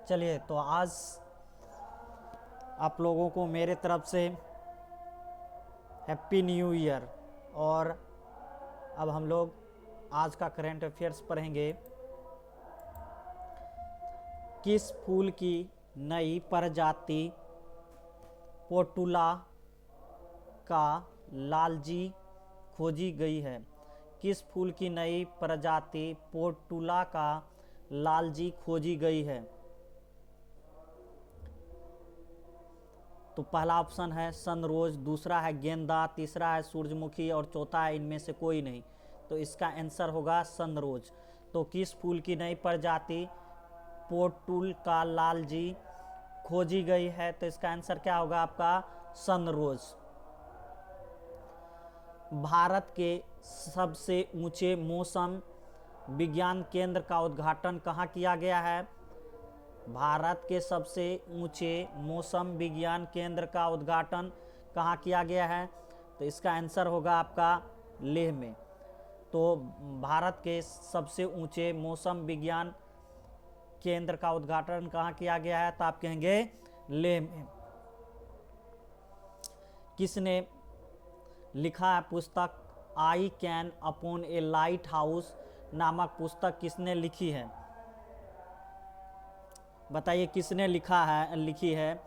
चलिए, तो आज आप लोगों को मेरे तरफ से हैप्पी न्यू ईयर। और अब हम लोग आज का करंट अफेयर्स पढ़ेंगे। किस फूल की नई प्रजाति पोर्टुला का लालजी खोजी गई है? किस फूल की नई प्रजाति पोर्टुला का लालजी खोजी गई है? तो पहला ऑप्शन है सनरोज, दूसरा है गेंदा, तीसरा है सूरजमुखी और चौथा है इनमें से कोई नहीं। तो इसका आंसर होगा सनरोज। तो किस फूल की नई प्रजाति पोर्टुल का लालजी खोजी गई है? तो इसका आंसर क्या होगा आपका? सनरोज। भारत के सबसे ऊंचे मौसम विज्ञान केंद्र का उद्घाटन कहाँ किया गया है? भारत के सबसे ऊंचे मौसम विज्ञान केंद्र का उद्घाटन कहाँ किया गया है? तो इसका आंसर होगा आपका लेह में। तो भारत के सबसे ऊंचे मौसम विज्ञान केंद्र का उद्घाटन कहाँ किया गया है? तो आप कहेंगे लेह में। किसने लिखा है पुस्तक I can upon A light house नामक पुस्तक किसने लिखी है? बताइए किसने लिखी है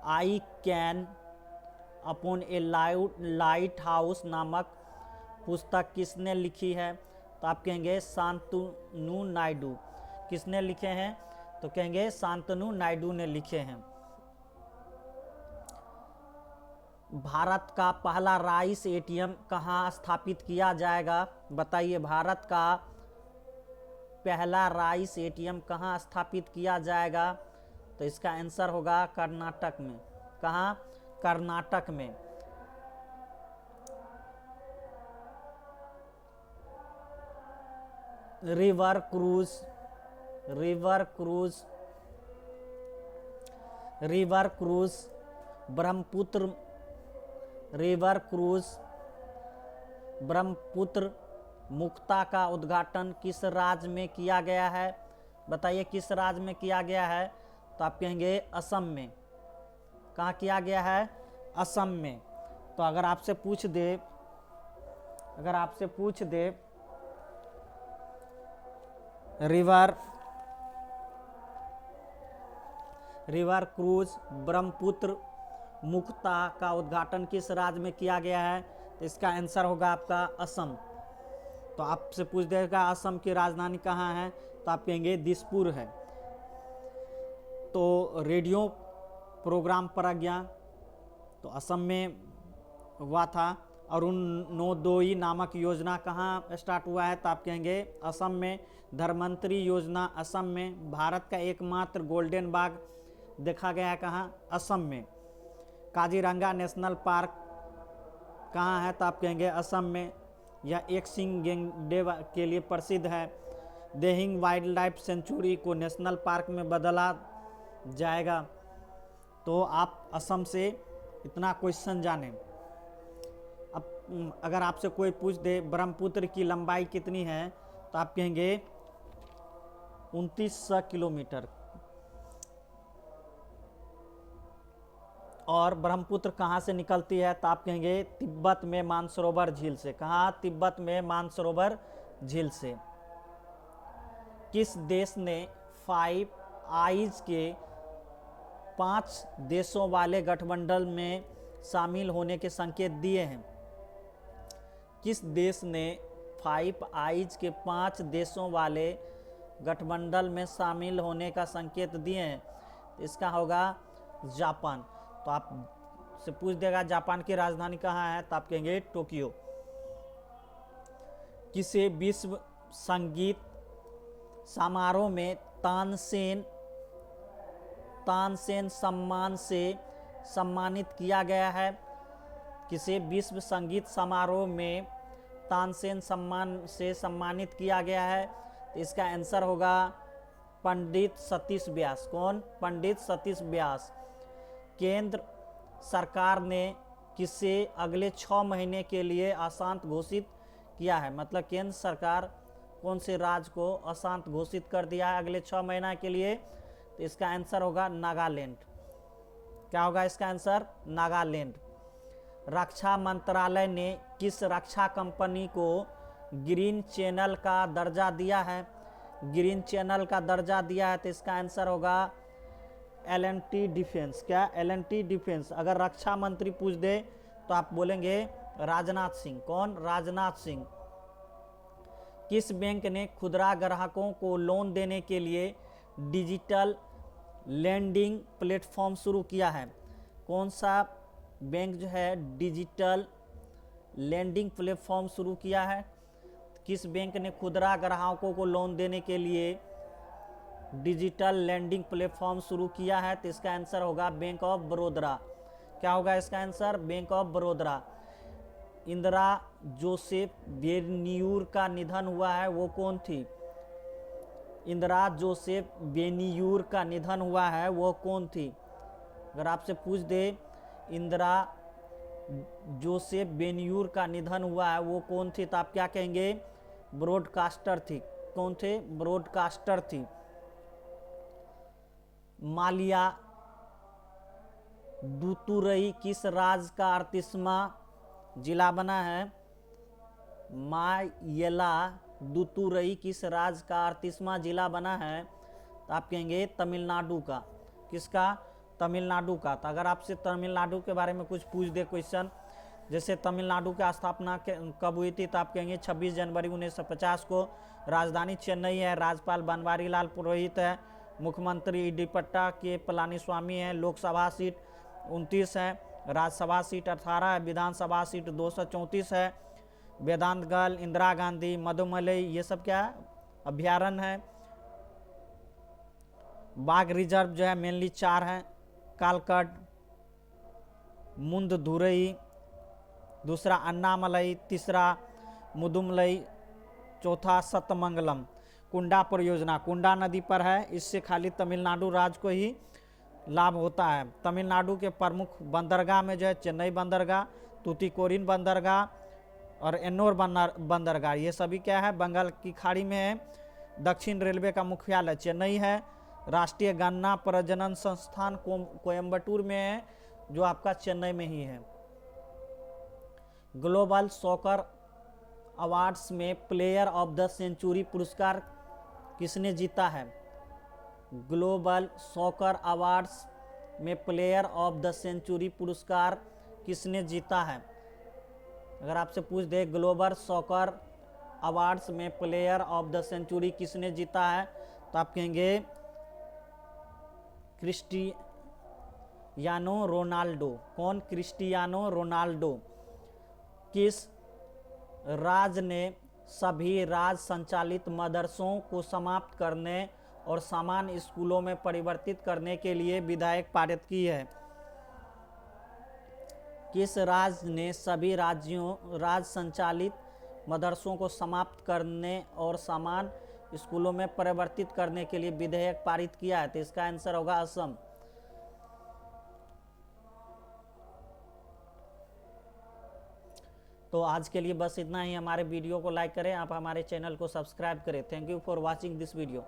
I can upon A light house नामक पुस्तक किसने लिखी है? तो आप कहेंगे शांतनु नायडू। किसने लिखे हैं? तो कहेंगे शांतनु नायडू ने लिखे हैं। भारत का पहला राइस एटीएम कहाँ स्थापित किया जाएगा? बताइए भारत का पहला राइस एटीएम कहाँ स्थापित किया जाएगा? तो इसका आंसर होगा कर्नाटक में। कहाँ? कर्नाटक में। रिवर क्रूज ब्रह्मपुत्र मुक्ता का उद्घाटन किस राज्य में किया गया है? बताइए किस राज्य में किया गया है? तो आप कहेंगे असम में। कहाँ किया गया है? असम में। तो अगर आपसे पूछ दे रिवर क्रूज ब्रह्मपुत्र मुक्ता का उद्घाटन किस राज्य में किया गया है? तो इसका आंसर होगा आपका असम। तो आपसे पूछ देगा असम की राजधानी कहाँ है? तो आप कहेंगे दिसपुर है। तो रेडियो प्रोग्राम प्रज्ञा तो असम में हुआ था। अरुणोदय नामक योजना कहाँ स्टार्ट हुआ है? तो आप कहेंगे असम में। धर्मंतरी योजना असम में। भारत का एकमात्र गोल्डन बाग देखा गया है कहाँ? असम में। काजीरंगा नेशनल पार्क कहाँ है? तो आप कहेंगे असम में। यह एक सिंह गैंडे के लिए प्रसिद्ध है। देहिंग वाइल्ड लाइफ सेंचुरी को नेशनल पार्क में बदला जाएगा। तो आप असम से इतना क्वेश्चन जानें। अब अगर आपसे कोई पूछ दे ब्रह्मपुत्र की लंबाई कितनी है? तो आप कहेंगे 2900 किलोमीटर। और ब्रह्मपुत्र कहाँ से निकलती है? तो आप कहेंगे तिब्बत में मानसरोवर झील से। कहाँ? तिब्बत में मानसरोवर झील से। किस देश ने 5 आइज के 5 देशों वाले गठबंधन में शामिल होने के संकेत दिए हैं? किस देश ने 5 आइज के 5 देशों वाले गठबंधन में शामिल होने का संकेत दिए हैं? इसका होगा जापान। तो आप से पूछ देगा जापान की राजधानी कहाँ है? तो आप कहेंगे टोक्यो। किसे विश्व संगीत समारोह में तानसेन सम्मान से सम्मानित किया गया है? किसे विश्व संगीत समारोह में तानसेन सम्मान से सम्मानित किया गया है? तो इसका आंसर होगा पंडित सतीश व्यास। कौन? पंडित सतीश व्यास। केंद्र सरकार ने किसे अगले 6 महीने के लिए अशांत घोषित किया है? मतलब केंद्र सरकार कौन से राज्य को अशांत घोषित कर दिया है अगले 6 महीना के लिए? तो इसका आंसर होगा नागालैंड। क्या होगा इसका आंसर? नागालैंड। रक्षा मंत्रालय ने किस रक्षा कंपनी को ग्रीन चैनल का दर्जा दिया है? ग्रीन चैनल का दर्जा दिया है तो इसका आंसर होगा L&T डिफेंस। क्या? L&T defence. अगर रक्षा मंत्री पूछ दे तो आप बोलेंगे राजनाथ सिंह। कौन? राजनाथ सिंह। किस बैंक ने खुदरा ग्राहकों को लोन देने के लिए डिजिटल लेंडिंग प्लेटफॉर्म शुरू किया है? कौन सा बैंक जो है डिजिटल लेंडिंग प्लेटफॉर्म शुरू किया है? किस बैंक ने खुदरा ग्राहकों को लोन देने के लिए डिजिटल लेंडिंग प्लेटफॉर्म शुरू किया है? तो इसका आंसर होगा बैंक ऑफ बड़ौदा। क्या होगा इसका answer? Bank of Baroda. Indira Joseph बेनियूर का निधन हुआ है, वो कौन थी? इंदिरा जोसेफ बेनियूर का निधन हुआ है, वो कौन थी? अगर आपसे पूछ दे इंदिरा जोसेफ बेनियूर का निधन हुआ है, वो कौन थी, तो आप क्या कहेंगे? ब्रॉडकास्टर थी। कौन थे? ब्रॉडकास्टर थी। मालिया दूतुरई किस राज्य का 38वां जिला बना है? मायला दूतुरई किस राज्य का 38वां जिला बना है? तो आप कहेंगे तमिलनाडु का। किसका? तमिलनाडु का। तो अगर आपसे तमिलनाडु के बारे में कुछ पूछ दे क्वेश्चन, जैसे तमिलनाडु की स्थापना कब हुई थी, तो आप कहेंगे 26 जनवरी 1950 को। राजधानी चेन्नई है। राज्यपाल बनवारी लाल पुरोहित है। मुख्यमंत्री इडिपट्टा के पलानीस्वामी है। लोकसभा सीट 29 है। राज्यसभा सीट 18 है। विधानसभा सीट 234 है। वेदांतगल, इंदिरा गांधी, मधुमलई, ये सब क्या है? अभ्यारण्य है। बाघ रिजर्व जो है मेनली 4 है। कालकट, मुंददुरई, दूसरा अन्नामलई, तीसरा मुदुमलई, चौथा सतमंगलम। कुंडा परियोजना कुंडा नदी पर है। इससे खाली तमिलनाडु राज्य को ही लाभ होता है। तमिलनाडु के प्रमुख बंदरगाह में जो है चेन्नई बंदरगाह, तूतीकोरिन बंदरगाह और एन्नोर बंदरगाह, ये सभी क्या है? बंगाल की खाड़ी में है। दक्षिण रेलवे का मुख्यालय चेन्नई है। राष्ट्रीय गन्ना प्रजनन संस्थान कोयम्बटूर में है, जो आपका चेन्नई में ही है। ग्लोबल सॉकर अवार्ड्स में प्लेयर ऑफ द सेंचुरी पुरस्कार किसने जीता है? ग्लोबल सॉकर अवार्ड्स में प्लेयर ऑफ द सेंचुरी पुरस्कार किसने जीता है? अगर आपसे पूछ दे ग्लोबल सॉकर अवार्ड्स में प्लेयर ऑफ द सेंचुरी किसने जीता है, तो आप कहेंगे क्रिस्टियानो रोनाल्डो। कौन? Cristiano Ronaldo. किस राज्य ने सभी राज्य संचालित मदरसों को समाप्त करने और समान स्कूलों में परिवर्तित करने के लिए विधेयक पारित की है? किस राज्य ने सभी राज्य संचालित मदरसों को समाप्त करने और समान स्कूलों में परिवर्तित करने के लिए विधेयक पारित किया है? तो इसका आंसर होगा असम। तो आज के लिए बस इतना ही। हमारे वीडियो को लाइक करें, आप हमारे चैनल को सब्सक्राइब करें। Thank you for watching this video.